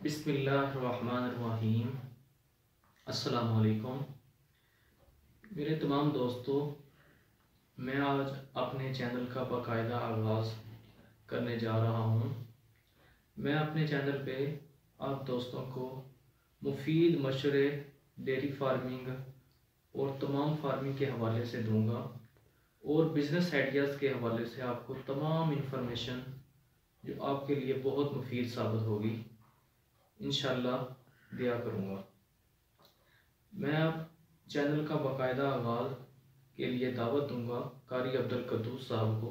बिस्मिल्लाहिर्रहमानिर्रहीम। अस्सलाम वालेकुम मेरे तमाम दोस्तों, मैं आज अपने चैनल का बाकायदा आगाज़ करने जा रहा हूँ। मैं अपने चैनल पे आप दोस्तों को मुफीद मशवरे डेयरी फार्मिंग और तमाम फार्मिंग के हवाले से दूंगा और बिज़नेस आइडियाज़ के हवाले से आपको तमाम इन्फॉर्मेशन जो आपके लिए बहुत मुफीद साबित होगी इंशाअल्लाह दिया करूँगा। मैं अब चैनल का बाकायदा आगाज़ के लिए दावत दूंगा कारी अब्दुल कद्दूस साहब को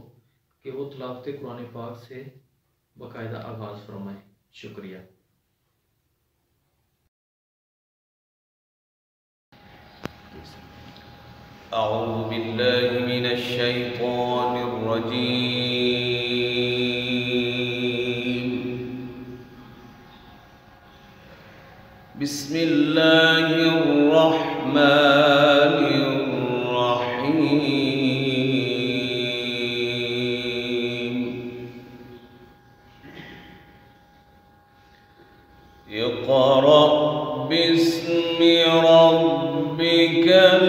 कि वो तिलावत कुरान पाक से बाकायदा आगाज़ फरमाएँ। शुक्रिया। अऊज़ु बिल्लाहि मिनश शैतानिर रजीम। बिस्मिल्लाहिर रहमानिर रहीम। इक़रा बिस्मि रब्बिकल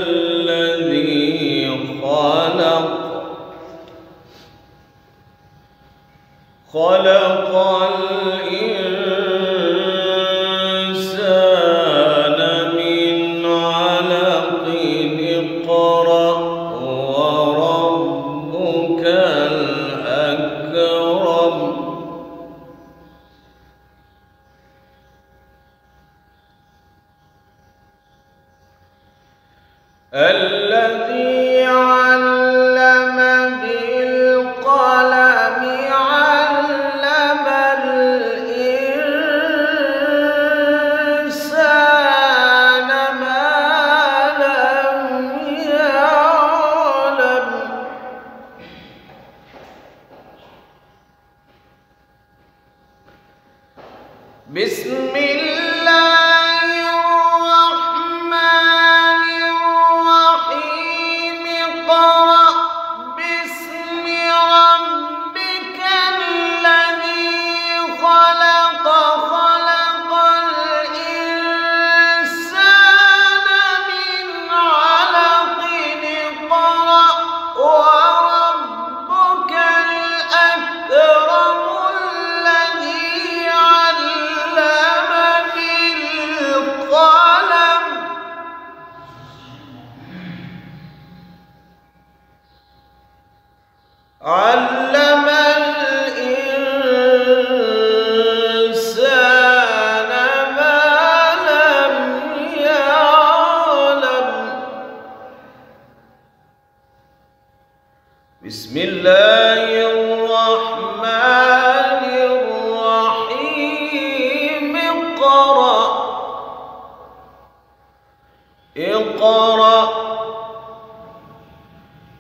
खलक़ल इंसान मिन अलक़िन इक़रा व रब्बुकल अकरम। الذي علم بالقلم علم الإنسان ما لم يعلم. بسم الله الرحمن الرحيم. اقرأ باسم ربك الذي خلق خلق الإنسان من علق اقرأ وربك الأكرم الذي علم بالقلم علم الإنسان ما لم يعلم. بسم الله الرحمن الرحيم. اقرأ اقرأ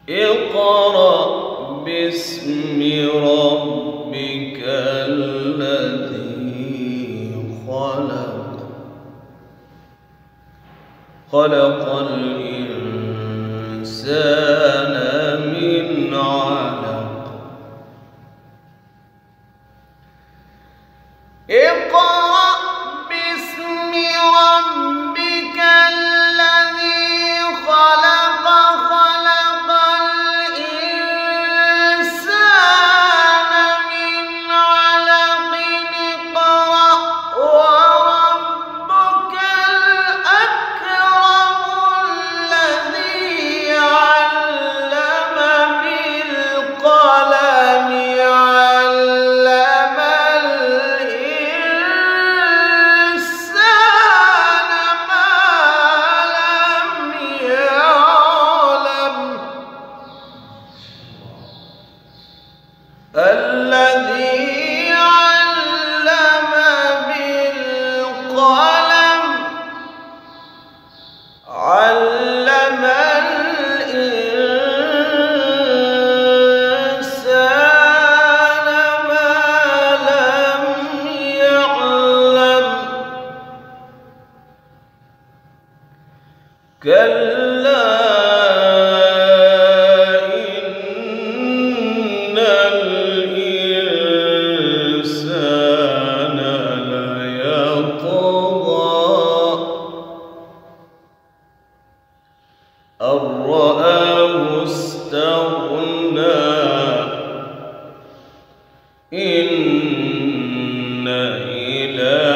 اقرأ باسم ربك الذي خلق خلق الإنسان من علق. اقرأ باسم ربك الذي خلق خلق الإنسان من علق اقرأ وربك الأكرم الذي علم بالقلم علم الإنسان ما لم يعلم. الذي علم بالقلم علم الإنسان ما لم يعلم. كلا إن الإنسان ليطغى إلى